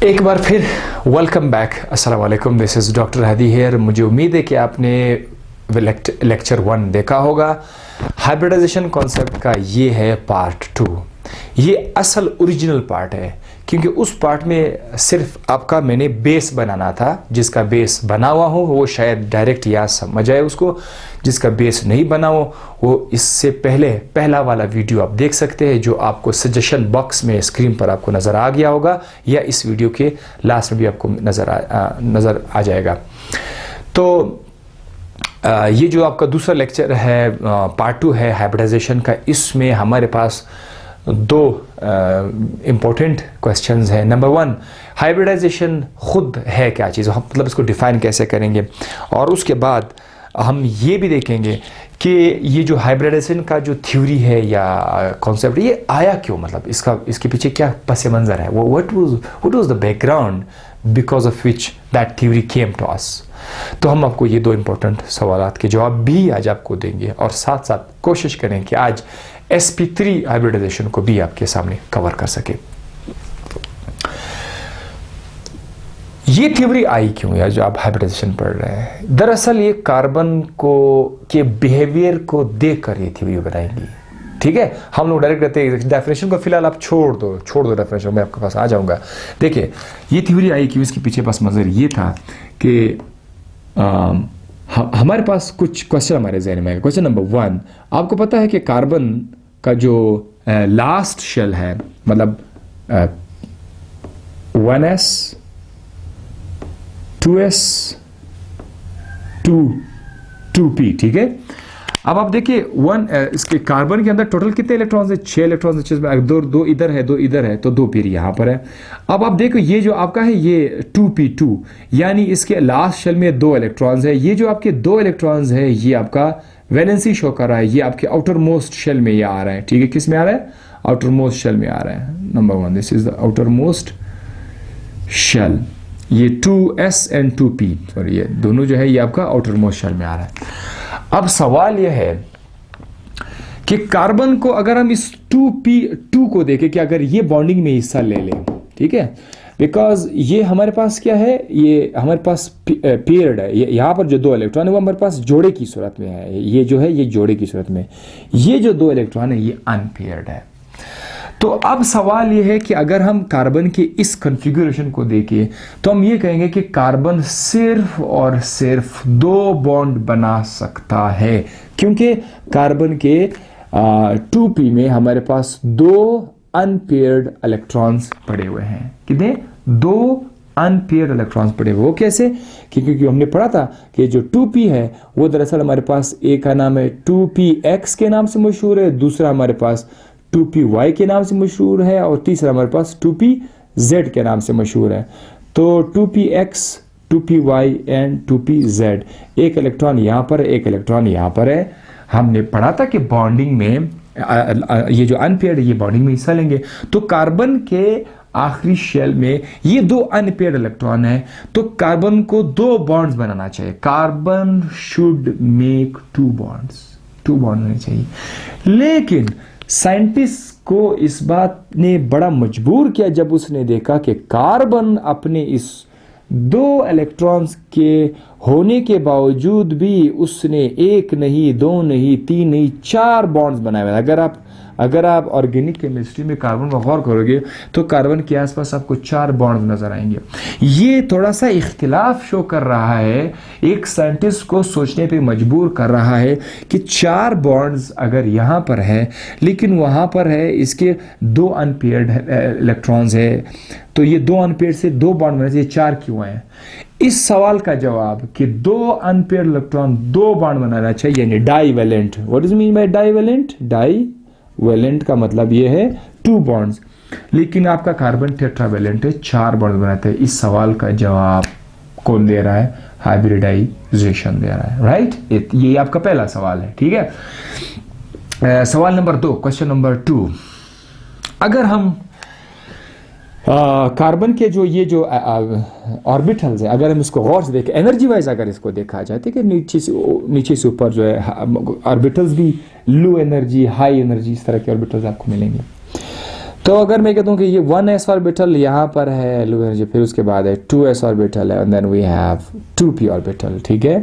एक बार फिर welcome back. अस्सलाम वालेकुम, this is doctor Hadi here. मुझे उम्मीद है कि आपने लेक्चर 1 देखा होगा। हाइब्रिडाइजेशन कॉन्सेप्ट का ये है पार्ट 2। ये असल ओरिजिनल पार्ट है, क्योंकि उस पार्ट में सिर्फ आपका मैंने बेस बनाना था। जिसका बेस बना हुआ हो वो शायद डायरेक्ट या समझ आए उसको, जिसका बेस नहीं बना हो वो इससे पहले पहला वाला वीडियो आप देख सकते हैं, जो आपको सजेशन बॉक्स में स्क्रीन पर आपको नज़र आ गया होगा, या इस वीडियो के लास्ट में भी आपको नज़र आ जाएगा। तो ये जो आपका दूसरा लेक्चर है, पार्ट 2 है हाइब्रिडाइजेशन का। इसमें हमारे पास दो इम्पोर्टेंट क्वेश्चंस हैं। नंबर 1, हाइब्रिडाइजेशन खुद है क्या चीज़, हम मतलब इसको डिफाइन कैसे करेंगे, और उसके बाद हम ये भी देखेंगे कि ये जो हाइब्रिडाइजेशन का जो थ्योरी है या कॉन्सेप्ट है, ये आया क्यों, मतलब इसके पीछे क्या पस मंज़र है, वो what was the background because of which that theory came to us. तो हम आपको ये दो इम्पोर्टेंट सवालात के जवाब भी आज आपको देंगे, और साथ साथ कोशिश करें कि आज sp3 हाइब्रिडाइजेशन को भी आपके सामने कवर कर सके। ये थ्योरी आई क्यों, या जो आप हाइब्रिडाइजेशन पढ़ रहे हैं, दरअसल ये कार्बन को के बिहेवियर को देखकर ये थ्योरी बनाएंगी। ठीक है, हम लोग डायरेक्ट कहते हैं डेफिनेशन को फिलहाल आप छोड़ दो डेफिनेशन, मैं आपके पास आ जाऊंगा। देखिए ये थ्योरी आई क्यों, इसके पीछे पास मंजर ये था कि हमारे पास कुछ क्वेश्चन हमारे जहन में है। क्वेश्चन नंबर 1, आपको पता है कि कार्बन का जो लास्ट शेल है, मतलब 1s 2s 2p, ठीक है। अब आप देखिए इसके कार्बन के अंदर टोटल कितने इलेक्ट्रॉन्स है, 6 इलेक्ट्रॉन्स है, दो इधर है, दो इधर है, तो 2 फिर यहाँ पर है। अब आप देखो ये जो आपका है ये 2p2, यानी इसके लास्ट शेल में 2 इलेक्ट्रॉन्स है। ये जो आपके 2 इलेक्ट्रॉन्स है ये आपका वैलेंसी शो कर रहा है, ये आपके आउटर मोस्ट शेल में ये आ रहा है। ठीक है, किस में आ रहा है, आउटर मोस्ट शेल में आ रहा है। Number 1, this is the outermost shell. ये 2s एंड 2p, सॉरी ये दोनों जो है ये आपका आउटर मोस्ट शेल में आ रहा है। अब सवाल यह है कि कार्बन को अगर हम इस 2p2 को देखें कि अगर ये बॉन्डिंग में हिस्सा ले लें, ठीक है, बिकॉज ये हमारे पास क्या है, ये हमारे पास पेयर्ड है। यहाँ पर जो 2 इलेक्ट्रॉन है वो हमारे पास जोड़े की सूरत में है, ये जो है ये जोड़े की सूरत में। ये जो 2 इलेक्ट्रॉन है ये अनपेयर्ड है। तो अब सवाल ये है कि अगर हम कार्बन के इस कॉन्फ़िगरेशन को देखें तो हम ये कहेंगे कि कार्बन सिर्फ और सिर्फ 2 बॉन्ड बना सकता है, क्योंकि कार्बन के 2p में हमारे पास 2 अनपेयर्ड इलेक्ट्रॉन्स पड़े हुए हैं। कितने, 2 अनपेयर्ड इलेक्ट्रॉन्स पड़े हुए। वो कैसे, क्योंकि हमने पढ़ा था कि जो 2p है वो दरअसल हमारे पापास एक का नाम है 2px के नाम से मशहूर है, दूसरा हमारे पास 2py के नाम से मशहूर है, और तीसरा हमारे पास 2pz के नाम से मशहूर है। तो 2px 2py एंड 2pz, एक इलेक्ट्रॉन यहाँ पर, एक इलेक्ट्रॉन यहाँ पर है। हमने पढ़ा था कि बॉन्डिंग में ये जो अनपेयर्ड ये बॉन्डिंग में हिस्सा लेंगे। तो कार्बन के आखिरी शेल में ये 2 अनपेयर्ड इलेक्ट्रॉन है, तो कार्बन को 2 बॉन्ड्स बनाना चाहिए। कार्बन शुड मेक 2 बॉन्ड होने चाहिए। लेकिन साइंटिस्ट को इस बात ने बड़ा मजबूर किया जब उसने देखा कि कार्बन अपने इस 2 इलेक्ट्रॉन्स के होने के बावजूद भी उसने 1 नहीं, 2 नहीं, 3 नहीं, 4 बॉन्ड्स बनाए हुए। अगर आप ऑर्गेनिक केमिस्ट्री में कार्बन पर गौर करोगे तो कार्बन के आसपास आपको 4 बॉन्ड्स नजर आएंगे। ये थोड़ा सा इख्तिलाफ शो कर रहा है, एक साइंटिस्ट को सोचने पे मजबूर कर रहा है कि 4 बॉन्ड्स अगर यहाँ पर है लेकिन वहाँ पर है इसके 2 अनपेयर्ड इलेक्ट्रॉन्स है, तो ये 2 अनपेयर्ड से 2 बॉन्ड बने, ये 4 क्यों हैं? इस सवाल का जवाब कि 2 अनपेयर्ड इलेक्ट्रॉन 2 बॉन्ड बनाना चाहिए, यानी divalent. What is mean by divalent? Divalent का मतलब ये है 2 बॉन्ड्स, लेकिन आपका कार्बन टेट्रावैलेंट है, 4 बॉन्ड बनाते हैं। इस सवाल का जवाब कौन दे रहा है? हाइब्रिडाइजेशन दे रहा है, राइट। ये आपका पहला सवाल है, ठीक है। सवाल नंबर 2, क्वेश्चन नंबर 2, अगर हम कार्बन के जो ये जो ऑर्बिटल्स है, अगर हम इसको गौर से देखें, एनर्जी वाइज अगर इसको देखा जाए, ठीक है, नीचे से ऊपर जो है ऑर्बिटल्स भी लो एनर्जी, हाई एनर्जी, इस तरह के ऑर्बिटल्स आपको मिलेंगे। तो अगर मैं कहता हूँ कि ये 1s ऑर्बिटल यहाँ पर है लो एनर्जी, फिर उसके बाद है 2s ऑर्बिटल है, and then we have 2p orbital, ठीक है।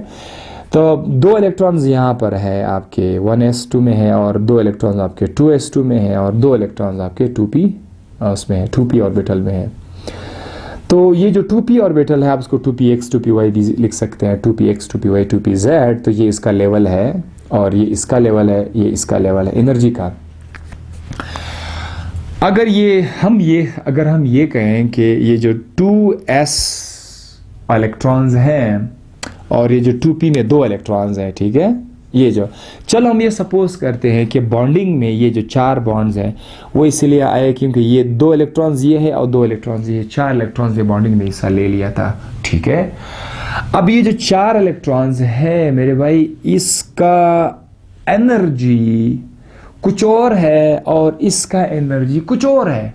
तो 2 इलेक्ट्रॉन्स यहाँ पर है आपके 1s2 में है, और 2 इलेक्ट्रॉन्स आपके 2s2 में है, और 2 इलेक्ट्रॉन्स आपके 2p उसमें है, 2p ऑर्बिटल में है। तो ये जो 2p ऑर्बिटल है आप इसको 2px 2py भी लिख सकते हैं, 2px 2py 2pz। तो ये इसका लेवल है, और ये इसका लेवल है, ये इसका लेवल है एनर्जी का। अगर हम ये कहें कि ये जो 2s इलेक्ट्रॉन्स हैं और ये जो 2p में 2 इलेक्ट्रॉन्स हैं, ठीक है, ये जो, चलो हम ये सपोज करते हैं कि बॉन्डिंग में ये जो 4 बॉन्ड्स हैं वो इसलिए आए क्योंकि ये 2 इलेक्ट्रॉन्स ये है और 2 इलेक्ट्रॉन्स ये, 4 इलेक्ट्रॉन्स ने बॉन्डिंग में हिस्सा ले लिया था, ठीक है। अब ये जो 4 इलेक्ट्रॉन्स है मेरे भाई, इसका एनर्जी कुछ और है और इसका एनर्जी कुछ और है,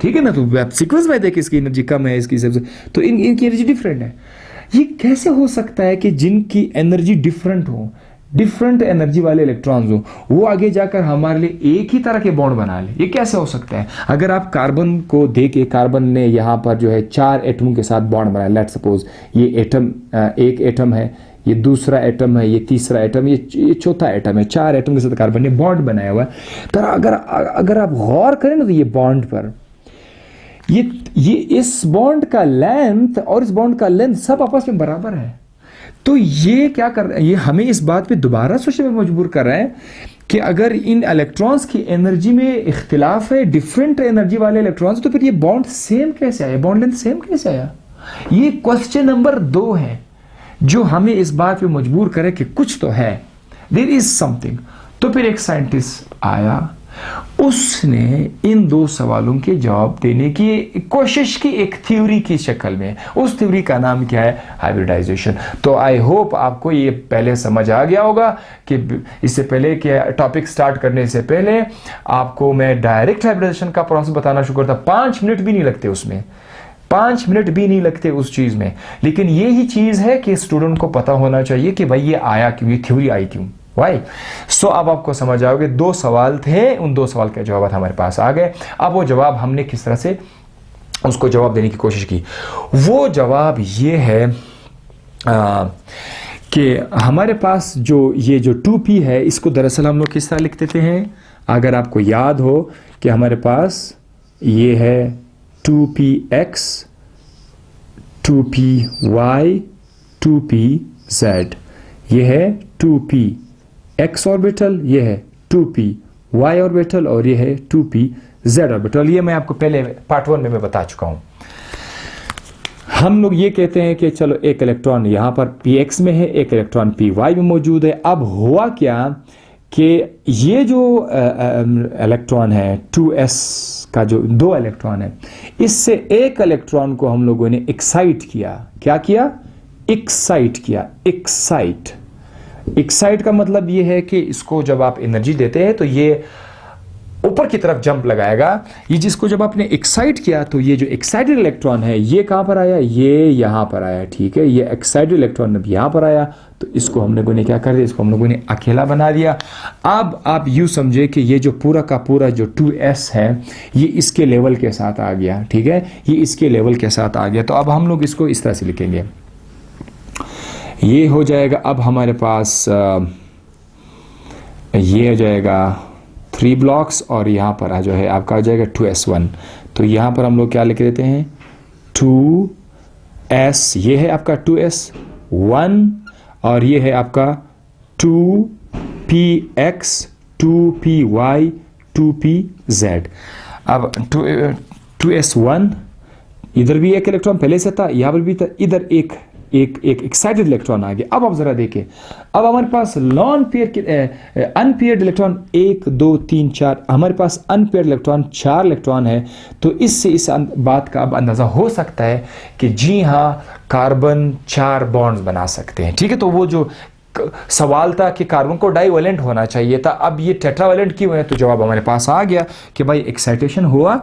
ठीक है ना। तो आप सीक्वेंस में देखें, इसकी एनर्जी कम है, इसकी सबसे, तो इनकी एनर्जी डिफरेंट है। ये कैसे हो सकता है कि जिनकी एनर्जी डिफरेंट हो, डिफरेंट एनर्जी वाले इलेक्ट्रॉन्स हो, वो आगे जाकर हमारे लिए एक ही तरह के बॉन्ड बना ले? ये कैसे हो सकता है? अगर आप कार्बन को देखें, कार्बन ने यहाँ पर जो है 4 एटमों के साथ बॉन्ड बनाया। लेट्स सपोज ये एटम, एक एटम है, ये दूसरा एटम है, ये तीसरा एटम, ये चौथा एटम है, 4 एटम के साथ कार्बन ने बॉन्ड बनाया हुआ है। तो अगर आप गौर करें ना, तो ये बॉन्ड पर ये इस बॉन्ड का लेंथ और इस बॉन्ड का लेंथ सब आपस में बराबर है। तो ये क्या कर रहा है, ये हमें इस बात पे दोबारा सोचने में मजबूर कर रहा है कि अगर इन इलेक्ट्रॉन्स की एनर्जी में इख्तिलाफ है, डिफरेंट एनर्जी वाले इलेक्ट्रॉन्स, तो फिर ये बॉन्ड सेम कैसे आया, बॉन्ड लेंथ सेम कैसे आया? ये क्वेश्चन नंबर 2 है जो हमें इस बात पे मजबूर करे कि कुछ तो है, देयर इज समथिंग। तो फिर एक साइंटिस्ट आया, उसने इन 2 सवालों के जवाब देने की कोशिश की एक थ्योरी की शक्ल में। उस थ्योरी का नाम क्या है? हाइब्रिडाइजेशन। तो आई होप आपको ये पहले समझ आ गया होगा कि इससे पहले कि टॉपिक स्टार्ट करने से पहले आपको मैं डायरेक्ट हाइब्रिडाइजेशन का प्रोसेस बताना शुरू करता। 5 मिनट भी नहीं लगते उसमें, 5 मिनट भी नहीं लगते उस चीज में। लेकिन ये ही चीज है कि स्टूडेंट को पता होना चाहिए कि भाई ये आया क्यों, ये थ्योरी आई क्यों, वाई। सो अब आपको समझ आओगे, 2 सवाल थे, उन 2 सवाल के जवाब हमारे पास आ गए। अब वो जवाब हमने किस तरह से उसको जवाब देने की कोशिश की, वो जवाब ये है कि हमारे पास जो ये जो 2p है, इसको दरअसल हम लोग किस तरह लिख देते हैं? अगर आपको याद हो कि हमारे पास ये है 2px 2py 2pz, ये है 2p x ऑर्बिटल, ये है 2p y ऑर्बिटल, और ये है 2p z ऑर्बिटल। ये मैं आपको पहले पार्ट 1 में मैं बता चुका हूं। हम लोग ये कहते हैं कि चलो एक इलेक्ट्रॉन यहां पर px में है, एक इलेक्ट्रॉन py में मौजूद है। अब हुआ क्या कि ये जो इलेक्ट्रॉन है 2s का, जो 2 इलेक्ट्रॉन है, इससे एक इलेक्ट्रॉन को हम लोगों ने एक्साइट किया। क्या किया? एक्साइट किया। एक्साइट का मतलब ये है कि इसको जब आप एनर्जी देते हैं तो ये ऊपर की तरफ जंप लगाएगा। ये जिसको जब आपने एक्साइट किया, तो ये जो एक्साइटेड इलेक्ट्रॉन है ये कहां पर आया? ये यहां पर आया, ठीक है। ये एक्साइटेड इलेक्ट्रॉन अब यहां पर आया, तो इसको हम लोगों ने क्या कर दिया? इसको हम लोगों ने अकेला बना दिया। अब आप यूं समझे कि ये जो पूरा का पूरा जो 2s है, ये इसके लेवल के साथ आ गया, ठीक है, ये इसके लेवल के साथ आ गया। तो अब हम लोग इसको इस तरह से लिखेंगे, ये हो जाएगा अब हमारे पास ये हो जाएगा 3 ब्लॉक्स, और यहाँ पर जो है आपका हो जाएगा 2s1। तो यहाँ पर हम लोग क्या लिख देते हैं? 2s, ये है आपका 2s1, और ये है आपका 2px 2py 2pz। अब 2s1, इधर भी एक इलेक्ट्रॉन पहले से था, यहाँ पर भी था, इधर एक एक्साइटेड इलेक्ट्रॉन आ गया। अब आप जरा देखें, अब हमारे पास लॉन पेयर अनपेयर्ड इलेक्ट्रॉन 1 2 3 4, हमारे पास अनपेयर्ड इलेक्ट्रॉन 4 इलेक्ट्रॉन है। तो इससे इस बात का अब अंदाजा हो सकता है कि जी हाँ, कार्बन 4 बॉन्ड्स बना सकते हैं, ठीक है। तो वो जो सवाल था कि कार्बन को डाइवेलेंट होना चाहिए था, अब ये टेट्रावेलेंट क्यों है? तो जवाब हमारे पास आ गया कि भाई एक्साइटेशन हुआ,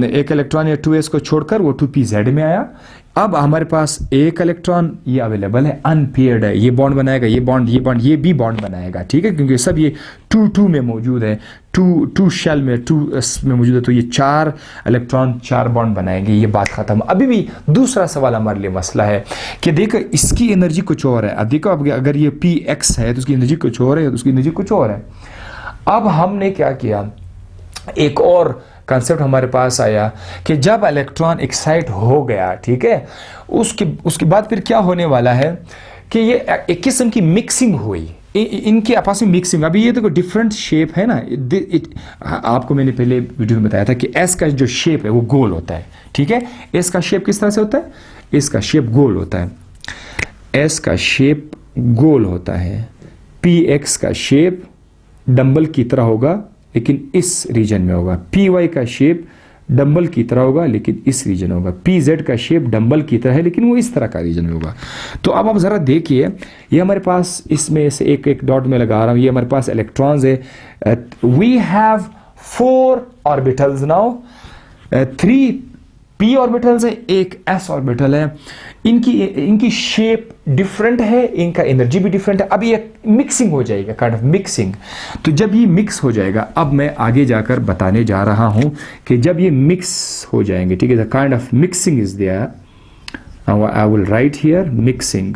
एक इलेक्ट्रॉन या 2s को छोड़कर वो 2pz में आया, अब हमारे पास एक इलेक्ट्रॉन ये अवेलेबल है, अनपेयर्ड है, ये बॉन्ड बनाएगा, ये बॉन्ड, ये बॉन्ड, ये भी बॉन्ड बनाएगा, ठीक है, क्योंकि सब ये 2 में मौजूद है, 2 शेल में 2 में मौजूद है, तो ये 4 इलेक्ट्रॉन 4 बॉन्ड बनाएंगे, ये बात खत्म। अभी भी दूसरा सवाल हमारे लिए मसला है कि देखो इसकी एनर्जी कुछ और है। अब देखो, अब अगर ये px है तो उसकी एनर्जी कुछ और है, तो उसकी एनर्जी कुछ और है। अब हमने क्या किया, एक और कंसेप्ट हमारे पास आया कि जब इलेक्ट्रॉन एक्साइट हो गया, ठीक है, उसके बाद फिर क्या होने वाला है कि ये एक किस्म की मिक्सिंग हुई, इनके आपस में मिक्सिंग। अभी ये देखो डिफरेंट शेप है ना, आपको मैंने पहले वीडियो में बताया था कि एस का जो शेप है वो गोल होता है, ठीक है। एस का शेप किस तरह से होता है, इसका शेप गोल होता है, एस का शेप गोल होता है, पी एक्स का शेप डंबल की तरह होगा लेकिन इस रीजन में होगा, पी वाई का शेप डंबल की तरह होगा लेकिन इस रीजन होगा, पी जेड का शेप डंबल की तरह है लेकिन वो इस तरह का रीजन में होगा। तो अब आप ज़रा देखिए, ये हमारे पास इसमें से एक एक डॉट में लगा रहा हूँ, ये हमारे पास इलेक्ट्रॉन्स है। We have 4 orbitals now, 3 p orbitals है, एक s ऑर्बिटल है। इनकी शेप डिफरेंट है, इनका एनर्जी भी डिफरेंट है। अब ये मिक्सिंग हो जाएगा, काइंड ऑफ मिक्सिंग। तो जब ये मिक्स हो जाएगा, अब मैं आगे जाकर बताने जा रहा हूं कि जब ये मिक्स हो जाएंगे, ठीक है, the kind of mixing is there, I will write here mixing.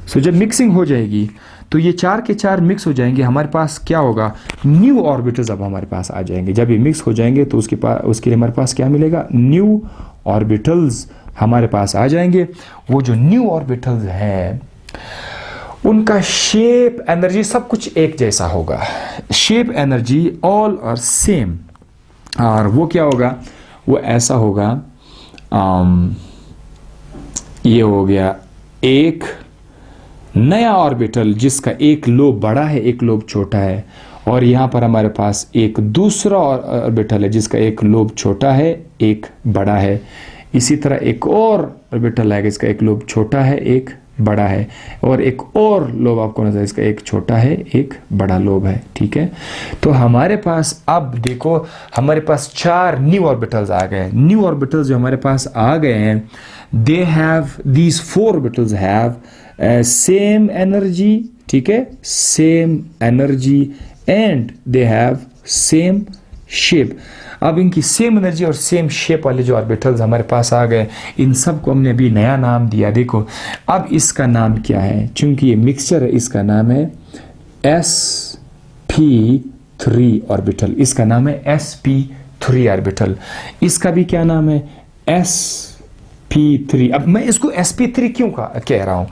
So जब मिक्सिंग हो जाएगी तो ये 4 के 4 मिक्स हो जाएंगे, हमारे पास क्या होगा, न्यू ऑर्बिटल्स अब हमारे पास आ जाएंगे। जब ये मिक्स हो जाएंगे तो उसके लिए हमारे पास क्या मिलेगा, न्यू ऑर्बिटल्स हमारे पास आ जाएंगे। वो जो न्यू ऑर्बिटल्स हैं उनका शेप, एनर्जी, सब कुछ एक जैसा होगा, shape, energy all are same. और वो क्या होगा, वो ऐसा होगा, ये हो गया एक नया ऑर्बिटल जिसका एक लोब बड़ा है एक लोब छोटा है, और यहाँ पर हमारे पास एक दूसरा ऑर्बिटल है जिसका एक लोब छोटा है एक बड़ा है। इसी तरह एक और ऑर्बिटल है जिसका एक लोब छोटा है एक बड़ा है, और एक और लोब आपको नजर, इसका एक छोटा है एक बड़ा लोब है, ठीक है। तो हमारे पास अब देखो, हमारे पास 4 न्यू ऑर्बिटल्स आ गए। न्यू ऑर्बिटल्स जो हमारे पास आ गए हैं, they have, these 4 orbitals have same energy, ठीक है, same energy and they have same shape. अब इनकी सेम एनर्जी और सेम शेप वाले जो ऑर्बिटल्स हमारे पास आ गए, इन सब को हमने अभी नया नाम दिया। देखो अब इसका नाम क्या है, चूंकि ये मिक्सचर है, इसका नाम है sp3 ऑर्बिटल, इसका नाम है sp3 ऑर्बिटल। इसका भी क्या नाम है, sp3। अब मैं इसको sp3 क्यों कह रहा हूं,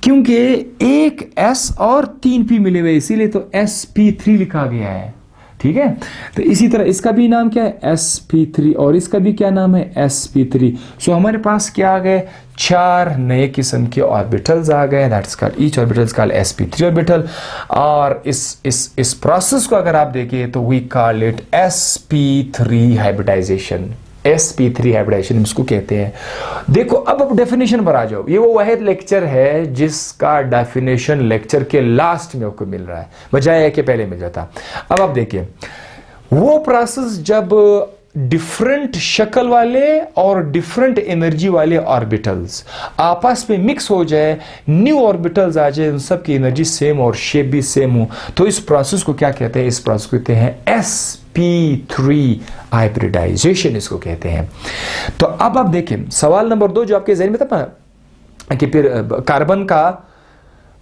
क्योंकि एक s और 3 p मिले हुए, इसीलिए तो sp3 लिखा गया है, ठीक है। तो इसी तरह इसका भी नाम क्या है, sp3, और इसका भी क्या नाम है, sp3। सो हमारे पास क्या आ गए, 4 नए किस्म के ऑर्बिटल्स आ गए, that is called, each orbital is called sp3 orbital. और इस प्रोसेस को अगर आप देखिए तो we call it sp3 hybridisation, sp3 hybridisation इसको कहते हैं। देखो अब डेफिनेशन पर आ जाओ। ये वो वह लेक्चर है जिसका डेफिनेशन लेक्चर के लास्ट में आपको मिल रहा है, बजाय कि पहले मिल जाता। अब आप देखिए, वो प्रोसेस जब डिफरेंट शक्ल वाले और डिफरेंट एनर्जी वाले ऑर्बिटल्स आपस में मिक्स हो जाए, न्यू ऑर्बिटल्स आ जाए, उन सब की एनर्जी सेम और शेप भी सेम हो, तो इस प्रोसेस को क्या कहते हैं, इस प्रोसेस को कहते हैं sp3 हाइब्रिडाइजेशन, इसको कहते हैं। तो अब आप देखें, सवाल नंबर 2 जो आपके ज़हन में था ना कि फिर कार्बन का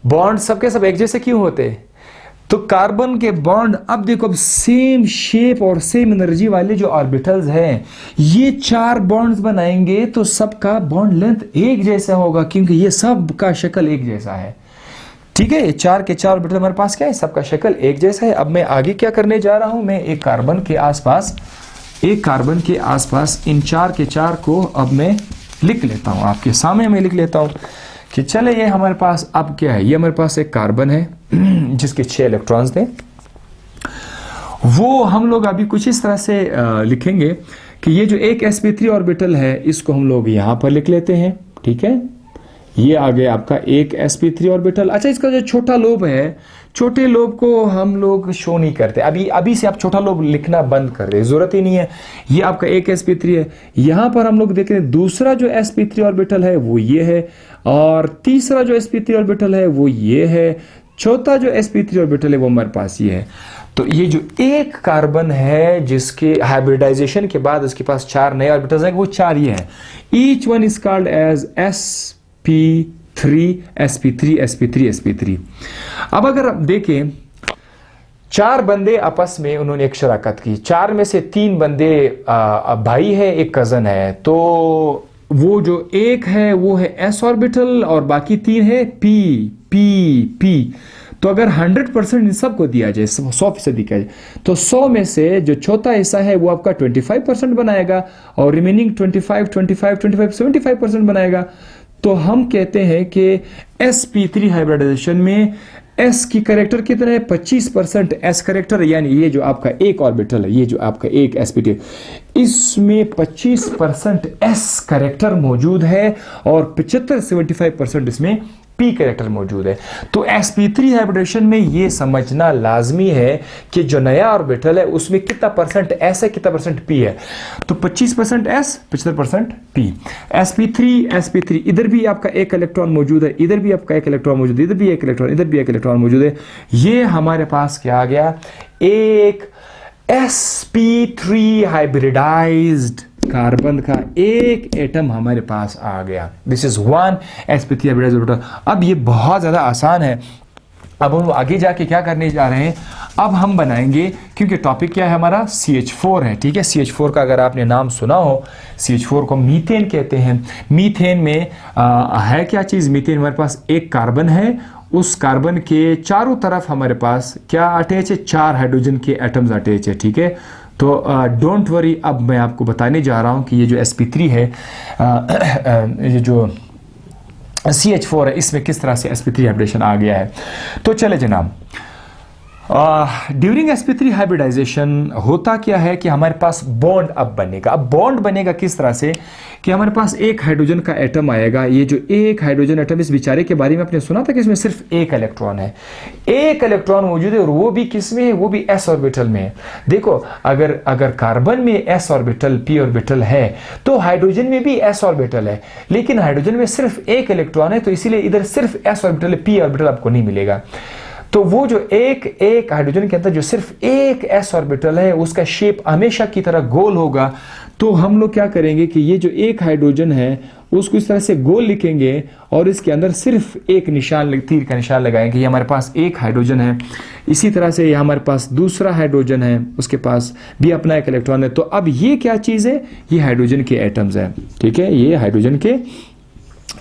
बॉन्ड सबके सब एक जैसे क्यों होते हैं, तो कार्बन के बॉन्ड, अब देखो, अब सेम शेप और सेम एनर्जी वाले जो ऑर्बिटल्स हैं, ये 4 बॉन्ड्स बनाएंगे तो सबका बॉन्ड लेंथ एक जैसा होगा, क्योंकि ये सब का शक्ल एक जैसा है, ठीक है। 4 के 4 ऑर्बिटल हमारे पास क्या है, सबका शक्ल एक जैसा है। अब मैं आगे क्या करने जा रहा हूं, मैं एक कार्बन के आसपास इन 4 के 4 को अब मैं लिख लेता हूं, आपके सामने मैं लिख लेता हूं कि चले ये हमारे पास अब क्या है, ये हमारे पास एक कार्बन है जिसके 6 इलेक्ट्रॉन्स थे। वो हम लोग अभी कुछ इस तरह से लिखेंगे कि ये जो एक sp3 ऑर्बिटल है इसको हम लोग यहां पर लिख लेते हैं, ठीक है। ये आ गया आपका एक sp3 ऑर्बिटल। अच्छा, इसका जो छोटा लोब है, छोटे लोब को हम लोग शो नहीं करते। अभी से आप छोटा लोब लिखना बंद कर दे, जरूरत ही नहीं है। ये आपका एक sp3 है। यहां पर हम लोग देख रहे हैं दूसरा जो sp3 ऑर्बिटल है वो ये है, और तीसरा जो sp3 ऑर्बिटल है वो ये है, चौथा जो sp3 ऑर्बिटल है वो हमारे पास ये है। तो ये जो एक कार्बन है जिसके हाइब्रिडाइजेशन के बाद उसके पास 4 नए ऑर्बिटल्स हैं, वो 4 ये हैं। Each one is called as sp3 sp3 sp3 sp3। अब अगर आप देखें, 4 बंदे आपस में उन्होंने एक शराकत की, 4 में से 3 बंदे भाई है, एक कजन है, तो वो जो एक है वो है s ऑर्बिटल और बाकी 3 है p p p। तो अगर 100% इन सबको दिया जाए, 100% दिया जाए, तो 100 में से जो चौथा हिस्सा है वो आपका 25% बनाएगा और रिमेनिंग 25 25 25 75% बनाएगा। तो हम कहते हैं कि sp3 हाइब्रिडाइजेशन में s की करेक्टर कितना है, 25% s करेक्टर, यानी ये जो आपका एक ऑर्बिटल है, ये जो आपका एक sp3, इसमें 25% s करेक्टर मौजूद है और 75% इसमें p कैरेक्टर मौजूद है। तो sp3 हाइब्रिडेशन में ये समझना लाजमी है कि जो नया ऑर्बिटल है उसमें कितना परसेंट s है, कितना परसेंट p है। तो 25% s, 75% p। sp3 इधर भी आपका एक इलेक्ट्रॉन मौजूद है, इधर भी आपका एक इलेक्ट्रॉन मौजूद है, इधर भी एक इलेक्ट्रॉन, इधर भी एक इलेक्ट्रॉन मौजूद है। ये हमारे पास क्या आ गया, एक sp3 हाइब्रिडाइज्ड कार्बन का एक एटम हमारे पास आ गया। This is 1 sp3 hybridised orbital. अब ये बहुत ज्यादा आसान है। अब हम आगे जाके क्या करने जा रहे हैं, अब हम बनाएंगे, क्योंकि टॉपिक क्या है हमारा, CH4 है, ठीक है। CH4 का अगर आपने नाम सुना हो, CH4 को मीथेन कहते हैं। मीथेन में है क्या चीज, मीथेन हमारे पास एक कार्बन है, उस कार्बन के चारों तरफ हमारे पास क्या अटैच है, 4 हाइड्रोजन के एटम्स अटैच है, ठीक है। तो डोंट वरी, अब मैं आपको बताने जा रहा हूं कि ये जो sp3 है, ये जो CH4 है, इसमें किस तरह से sp3 हाइब्रिडेशन आ गया है। तो चले जनाब, ड्यूरिंग sp3 हाइब्रिडाइजेशन होता क्या है कि हमारे पास बॉन्ड अब बनेगा। अब बॉन्ड बनेगा किस तरह से कि हमारे पास एक हाइड्रोजन का एटम आएगा। ये जो एक हाइड्रोजन एटम, इस बेचारे के बारे में आपने सुना था कि इसमें सिर्फ एक इलेक्ट्रॉन है, एक इलेक्ट्रॉन मौजूद है, और वो भी किस में है, वो भी s ऑर्बिटल में है। देखो, अगर कार्बन में s ऑर्बिटल p ऑर्बिटल है तो हाइड्रोजन में भी s ऑर्बिटल है, लेकिन हाइड्रोजन में सिर्फ एक इलेक्ट्रॉन है, तो इसीलिए इधर सिर्फ s ऑर्बिटल, p ऑर्बिटल आपको नहीं मिलेगा। तो वो जो एक हाइड्रोजन के अंदर जो सिर्फ एक s ऑर्बिटल है, उसका शेप हमेशा की तरह गोल होगा। तो हम लोग क्या करेंगे कि ये जो एक हाइड्रोजन है उसको इस तरह से गोल लिखेंगे और इसके अंदर सिर्फ एक निशान, तीर का निशान लगाएंगे। ये हमारे पास एक हाइड्रोजन है। इसी तरह से ये हमारे पास दूसरा हाइड्रोजन है, उसके पास भी अपना एक इलेक्ट्रॉन है। तो अब ये क्या चीज है, ये हाइड्रोजन के एटम्स है, ठीक है, ये हाइड्रोजन के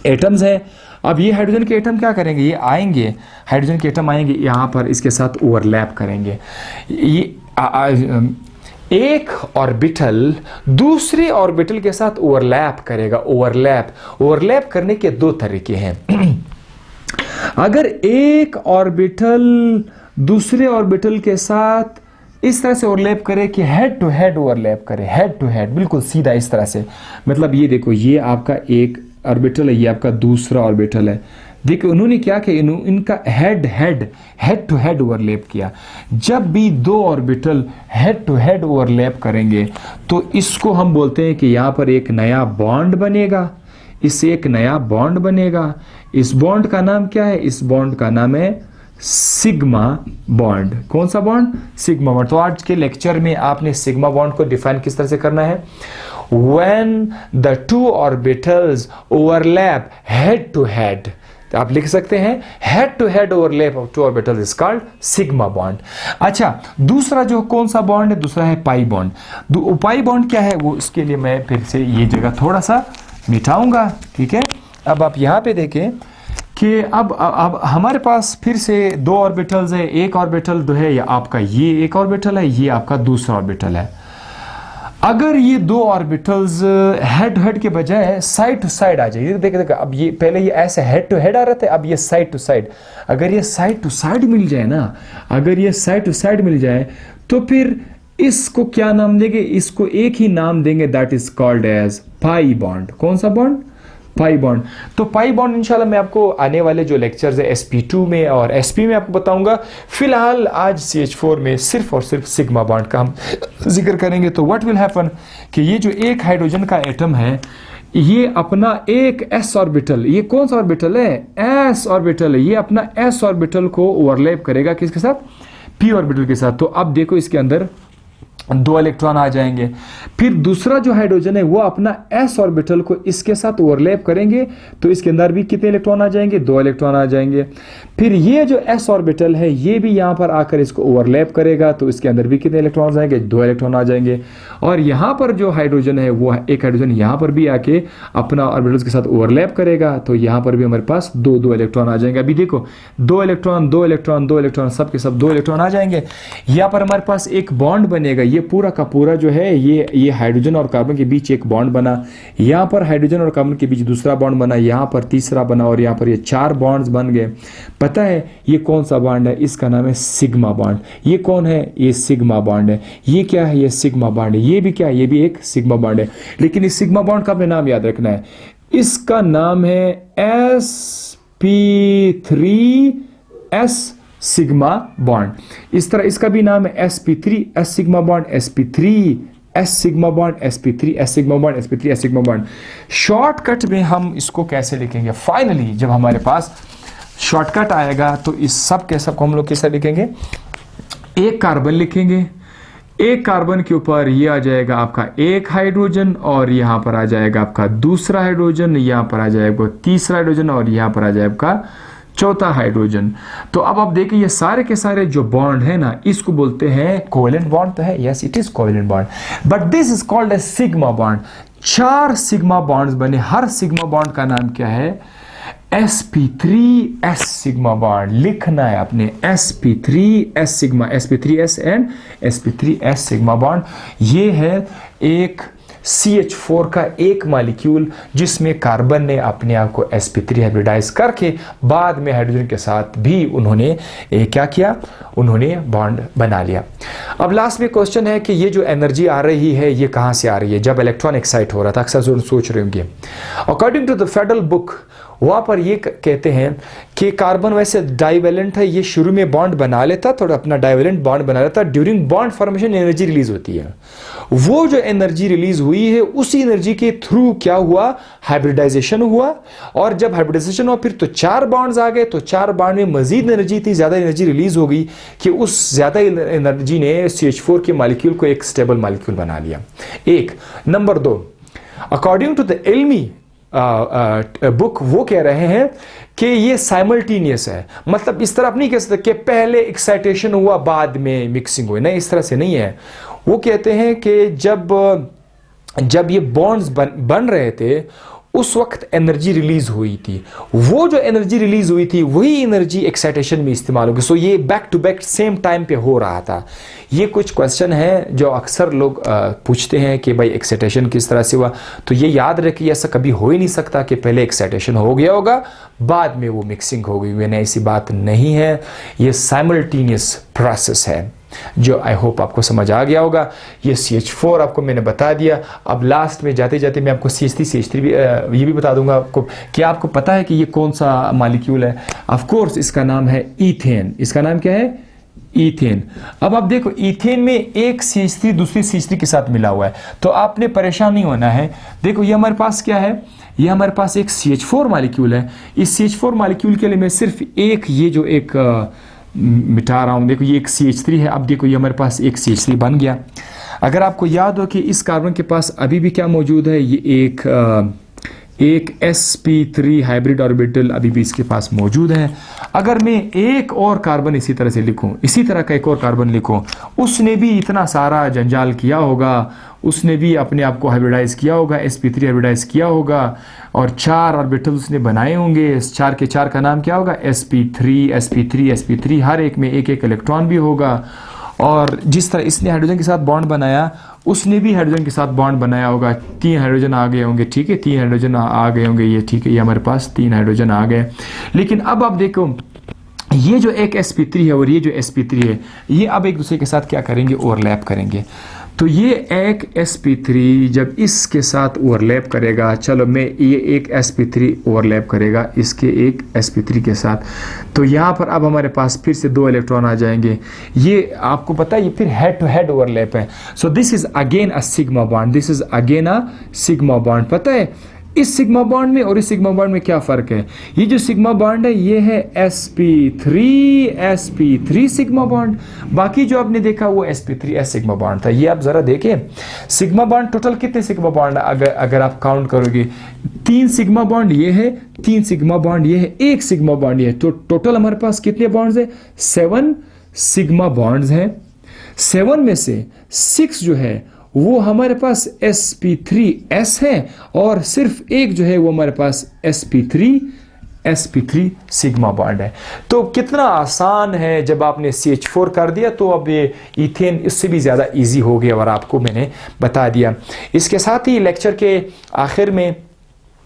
एटम्स है। अब ये हाइड्रोजन के एटम क्या करेंगे, ये आएंगे, हाइड्रोजन के एटम आएंगे यहाँ पर, इसके साथ ओवरलैप करेंगे। ये एक ऑर्बिटल दूसरे ऑर्बिटल के साथ ओवरलैप करेगा। ओवरलैप करने के 2 तरीके हैं। अगर एक ऑर्बिटल दूसरे ऑर्बिटल के साथ इस तरह से ओवरलैप करे कि हेड टू हेड ओवरलैप करे, हेड टू हेड, बिल्कुल सीधा इस तरह से, मतलब ये देखो, ये आपका एक ऑर्बिटल है, ये आपका दूसरा ऑर्बिटल है। देखिए उन्होंने क्या किया, इनका हेड टू हेड ओवरलैप किया। जब भी 2 orbital head to head overlap करेंगे तो इसको हम बोलते हैं कि यहाँ पर एक नया बॉन्ड बनेगा, इससे एक नया बॉन्ड बनेगा। इस बॉन्ड का नाम क्या है, इस बॉन्ड का नाम है सिग्मा बॉन्ड। कौन सा बॉन्ड, सिग्मा बॉन्ड। तो आज के लेक्चर में आपने सिग्मा बॉन्ड को डिफाइन किस तरह से करना है, when the 2 orbitals overlap head to head, आप लिख सकते हैं head to head overlap of 2 orbitals is called sigma bond। अच्छा, दूसरा जो कौन सा बॉन्ड है, दूसरा है पाई बॉन्ड। पाई बॉन्ड क्या है, वो इसके लिए मैं फिर से ये जगह थोड़ा सा मिटाऊंगा, ठीक है। अब आप यहाँ पे देखें कि अब हमारे पास फिर से 2 ऑर्बिटल्स है। एक ऑर्बिटल जो है या आपका ये एक ऑर्बिटल है, ये आपका दूसरा ऑर्बिटल है। अगर ये 2 ऑर्बिटल्स हेड टू हेड के बजाय साइड टू साइड आ जाए, देखिए अब ये पहले ये ऐसे हेड टू हेड आ रहे थे, अब ये साइड टू साइड। अगर ये साइड टू साइड मिल जाए ना, अगर ये साइड टू साइड मिल जाए तो फिर इसको क्या नाम देंगे, इसको एक ही नाम देंगे, that is called as pi bond. कौन सा बॉन्ड, पाई बॉन्ड। तो पाई बॉन्ड इंशाल्लाह मैं आपको आने वाले जो लेक्चर्स है sp2 में और sp में आपको बताऊंगा। फिलहाल आज CH4 में सिर्फ और सिर्फ सिग्मा बॉन्ड का हम जिक्र करेंगे। तो व्हाट विल हैपन कि ये जो एक हाइड्रोजन का एटम है ये अपना एक s ऑर्बिटल, ये कौन सा ऑर्बिटल है, s ऑर्बिटल है, ये अपना s ऑर्बिटल को ओवरलैप करेगा किसके साथ, p ऑर्बिटल के साथ। तो अब देखो इसके अंदर 2 इलेक्ट्रॉन आ जाएंगे। फिर दूसरा जो हाइड्रोजन है वो अपना s ऑर्बिटल को इसके साथ ओवरलैप करेंगे, तो इसके अंदर भी कितने इलेक्ट्रॉन आ जाएंगे, 2 इलेक्ट्रॉन आ जाएंगे। फिर ये जो s ऑर्बिटल है ये भी यहाँ पर आकर इसको ओवरलैप करेगा, तो इसके अंदर भी कितने इलेक्ट्रॉन आएंगे, 2 इलेक्ट्रॉन आ जाएंगे। और यहाँ पर जो हाइड्रोजन है वो एक हाइड्रोजन यहाँ पर भी आके अपना ऑर्बिटल्स के साथ ओवरलैप करेगा, तो यहाँ पर भी हमारे पास 2 इलेक्ट्रॉन आ जाएंगे। अभी देखो 2 इलेक्ट्रॉन 2 इलेक्ट्रॉन 2 इलेक्ट्रॉन सब के सब 2 इलेक्ट्रॉन आ जाएंगे। यहाँ पर हमारे पास एक बॉन्ड बनेगा, ये पूरा का पूरा जो है ये हाइड्रोजन और कार्बन के बीच एक बॉन्ड बना, यहाँ पर हाइड्रोजन और कार्बन के बीच दूसरा बॉन्ड बना, यहाँ पर तीसरा बना और यहाँ पर ये 4 बॉन्ड्स बन गए। पता है ये कौन सा बॉन्ड है, इसका नाम है सिग्मा बॉन्ड। ये कौन है, ये सिग्मा बॉन्ड है। ये क्या है, ये सिग्मा बॉन्ड है। ये भी क्या है, ये भी एक सिग्मा बॉन्ड है। लेकिन इस सिग्मा बॉन्ड का अपने नाम याद रखना है, इसका नाम है sp3s सिग्मा बॉन्ड। इस तरह इसका भी नाम है sp3s sigma bond, sp3s sigma bond, sp3s sigma bond, sp3s sigma bond. Shortcut में हम इसको कैसे लिखेंगे, फाइनली जब हमारे पास शॉर्टकट आएगा तो इस सब के सब को हम लोग कैसे लिखेंगे, एक कार्बन लिखेंगे, एक कार्बन के ऊपर ये आ जाएगा आपका एक हाइड्रोजन और यहाँ पर आ जाएगा आपका दूसरा हाइड्रोजन, यहाँ पर आ जाएगा तीसरा हाइड्रोजन और यहाँ पर आ जाएगा आपका चौथा हाइड्रोजन। तो अब आप देखिए ये सारे के सारे जो बॉन्ड है ना इसको बोलते हैं कोवेलेंट बॉन्ड। तो है, yes it is covalent bond, but this is called a sigma bond. 4 sigma bonds बने, हर सिग्मा बॉन्ड का नाम क्या है, sp3s सिग्मा बॉन्ड। लिखना है अपने sp3s sigma, sp3s and sp3s sigma bond. ये है एक CH4 का एक मॉलिक्यूल जिसमें कार्बन ने अपने आप को sp3 हाइब्रिडाइज करके बाद में हाइड्रोजन के साथ भी उन्होंने क्या किया, उन्होंने बॉन्ड बना लिया। अब लास्ट में क्वेश्चन है कि ये जो एनर्जी आ रही है ये कहाँ से आ रही है जब इलेक्ट्रॉन एक्साइट हो रहा था, अक्सर सोच रहे होंगे। According to the federal book वहाँ पर ये कहते हैं कि कार्बन वैसे डाइवेलेंट है, ये शुरू में बॉन्ड बना लेता, थोड़ा अपना डाइवेलेंट बॉन्ड बना लेता, during bond formation energy release होती है। वो जो एनर्जी रिलीज हुई है उसी एनर्जी के थ्रू क्या हुआ, हाइब्रिडाइजेशन हुआ। और जब हाइब्रिडाइजेशन हुआ फिर तो 4 बॉन्ड्स आ गए, तो 4 बॉन्ड में मजीद एनर्जी थी, ज्यादा एनर्जी रिलीज हो गई कि उस ज्यादा एनर्जी ने CH4 के मॉलिक्यूल को एक स्टेबल मॉलिक्यूल बना लिया। एक नंबर 2, अकॉर्डिंग टू द इल्मी बुक वो कह रहे हैं कि ये साइमल्टेनियस है, मतलब इस तरह आप नहीं कह सकते कि पहले एक्साइटेशन हुआ बाद में मिक्सिंग हुई, नहीं इस तरह से नहीं है। वो कहते हैं कि जब ये बॉन्ड्स बन रहे थे उस वक्त एनर्जी रिलीज हुई थी, वो जो एनर्जी रिलीज हुई थी वही एनर्जी एक्साइटेशन में इस्तेमाल होगी। सो ये back to back same time पे हो रहा था। ये कुछ क्वेश्चन है जो अक्सर लोग पूछते हैं कि भाई एक्साइटेशन किस तरह से हुआ, तो ये याद रखिए ऐसा कभी हो ही नहीं सकता कि पहले एक्साइटेशन हो गया होगा बाद में वो मिक्सिंग हो गई हुई, नहीं ऐसी बात नहीं है। ये साइमल्टेनियस प्रोसेस है जो आई होप आपको समझ आ गया होगा। ये CH4 आपको मैंने बता दिया। अब लास्ट में जाते जाते मैं आपको CH3 भी ये भी बता दूंगा आपको कि आपको पता है कि ये कौन सा मॉलिक्यूल है। ऑफ कोर्स इसका नाम है ईथेन। इसका नाम क्या है, ईथेन। अब आप देखो ईथेन में एक CH3 दूसरी CH3 के साथ मिला हुआ है, तो आपने परेशान नहीं होना है। देखो ये हमारे पास क्या है, ये हमारे पास एक CH4 मॉलिक्यूल है। इस CH4 मॉलिक्यूल के लिए मैं सिर्फ एक ये जो एक मिटा रहा हूँ। देखो ये एक CH3 है, अब देखो ये हमारे पास एक CH3 बन गया। अगर आपको याद हो कि इस कार्बन के पास अभी भी क्या मौजूद है, ये एक sp3 हाइब्रिड ऑर्बिटल अभी भी इसके पास मौजूद है। अगर मैं एक और कार्बन इसी तरह से लिखूं, इसी तरह का एक और कार्बन लिखूं, उसने भी इतना सारा जंजाल किया होगा, उसने भी अपने आप को हाइब्रिडाइज किया होगा, sp3 हाइब्रिडाइज किया होगा और 4 ऑर्बिटल उसने बनाए होंगे। इस 4 के 4 का नाम क्या होगा, sp3 हर एक में एक एक इलेक्ट्रॉन भी होगा। और जिस तरह इसने हाइड्रोजन के साथ बॉन्ड बनाया उसने भी हाइड्रोजन के साथ बॉन्ड बनाया होगा। 3 हाइड्रोजन आ गए होंगे, ठीक है, 3 हाइड्रोजन आ गए होंगे, ये ठीक है, ये हमारे पास 3 हाइड्रोजन आ गए। लेकिन अब आप देखो ये जो एक sp3 है और ये जो sp3 है ये अब एक दूसरे के साथ क्या करेंगे, ओवरलैप करेंगे। तो ये एक sp3 जब इसके साथ ओवरलैप करेगा, चलो मैं ये एक sp3 ओवरलैप करेगा इसके एक sp3 के साथ, तो यहाँ पर अब हमारे पास फिर से 2 इलेक्ट्रॉन आ जाएंगे। ये आपको पता है ये फिर हेड टू हेड ओवरलैप है। So this is again a sigma bond, this is again a sigma bond. पता है इस सिग्मा बॉन्ड में और इस सिग्मा बॉन्ड में क्या फ़र्क है? ये जो सिग्मा बॉन्ड है ये है sp3 सिग्मा बॉन्ड, बाकी जो आपने देखा वो sp3s सिग्मा बॉन्ड था। ये आप ज़रा देखें सिग्मा बॉन्ड टोटल कितने सिग्मा बॉन्ड अगर आप काउंट करोगे, 3 सिग्मा बॉन्ड ये है, 3 सिग्मा बॉन्ड ये है, 1 सिग्मा बॉन्ड ये है। तो टोटल हमारे पास कितने बॉन्ड्स है? 7 सिग्मा बॉन्ड्स हैं। 7 में से 6 जो है वो हमारे पास sp3s है और सिर्फ एक जो है वो हमारे पास sp3 सिग्मा बॉन्ड है। तो कितना आसान है, जब आपने CH4 कर दिया तो अब ये इथेन इससे भी ज़्यादा इजी हो गया और आपको मैंने बता दिया। इसके साथ ही लेक्चर के आखिर में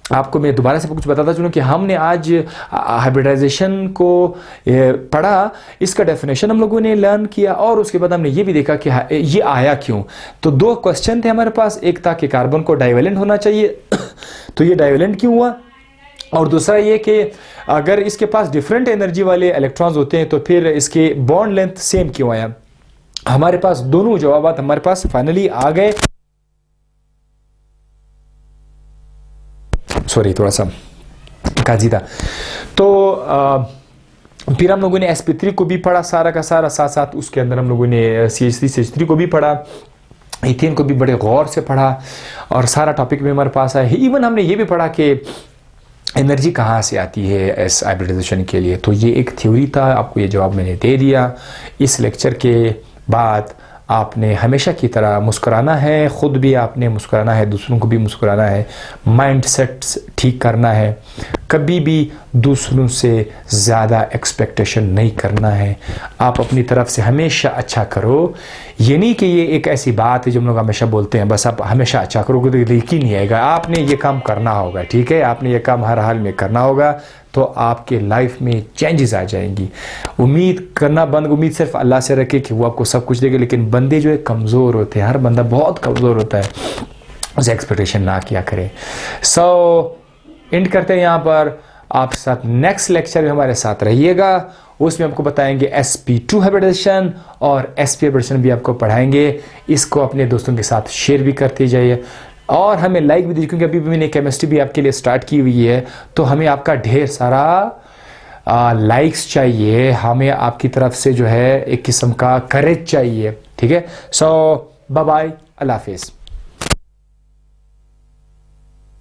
आपको मैं दोबारा से कुछ बताता चलूँ कि हमने आज हाइब्रिडाइजेशन को पढ़ा, इसका डेफिनेशन हम लोगों ने लर्न किया और उसके बाद हमने ये भी देखा कि ये आया क्यों। तो 2 क्वेश्चन थे हमारे पास, एक था कि कार्बन को डाइवेलेंट होना चाहिए तो ये डाइवेलेंट क्यों हुआ, और दूसरा ये कि अगर इसके पास डिफरेंट एनर्जी वाले इलेक्ट्रॉन्स होते हैं तो फिर इसके बॉन्ड लेंथ सेम क्यों आया। हमारे पास दोनों जवाब हमारे पास फाइनली आ गए। सॉरी थोड़ा सा काजी था। तो फिर हम लोगों ने sp3 को भी पढ़ा सारा का सारा, साथ साथ उसके अंदर हम लोगों ने CH3 को भी पढ़ा, इथेन को भी बड़े गौर से पढ़ा और सारा टॉपिक भी हमारे पास है। इवन हमने ये भी पढ़ा कि एनर्जी कहाँ से आती है इस हाइब्रिडाइजेशन के लिए। तो ये एक थ्योरी था, आपको ये जवाब मैंने दे दिया। इस लेक्चर के बाद आपने हमेशा की तरह मुस्कुराना है, ख़ुद भी आपने मुस्कुराना है, दूसरों को भी मुस्कुराना है, माइंड सेट्स ठीक करना है, कभी भी दूसरों से ज़्यादा एक्सपेक्टेशन नहीं करना है। आप अपनी तरफ से हमेशा अच्छा करो। ये नहीं कि ये एक ऐसी बात है जो हम लोग हमेशा बोलते हैं बस आप हमेशा अच्छा करोगे तो यकीन नहीं आएगा। आपने ये काम करना होगा, ठीक है, आपने ये काम हर हाल में करना होगा, तो आपके लाइफ में चेंजेस आ जाएंगी। उम्मीद सिर्फ अल्लाह से रखे कि वो आपको सब कुछ देगा, लेकिन बंदे जो है कमज़ोर होते हैं, हर बंदा बहुत कमज़ोर होता है, उसे एक्सपेक्टेशन ना किया करे। एंड करते हैं यहाँ पर। आप साथ नेक्स्ट लेक्चर में हमारे साथ रहिएगा, उसमें आपको बताएंगे sp2 हाइब्रिडाइजेशन और sp हाइब्रिडाइजेशन भी आपको पढ़ाएंगे। इसको अपने दोस्तों के साथ शेयर भी करते जाइए और हमें लाइक भी दीजिए, क्योंकि अभी भी मैंने केमिस्ट्री भी आपके लिए स्टार्ट की हुई है, तो हमें आपका ढेर सारा लाइक्स चाहिए, हमें आपकी तरफ से जो है एक किस्म का करेज चाहिए, ठीक है। सो बाय बाय, अल्लाह हाफिज़।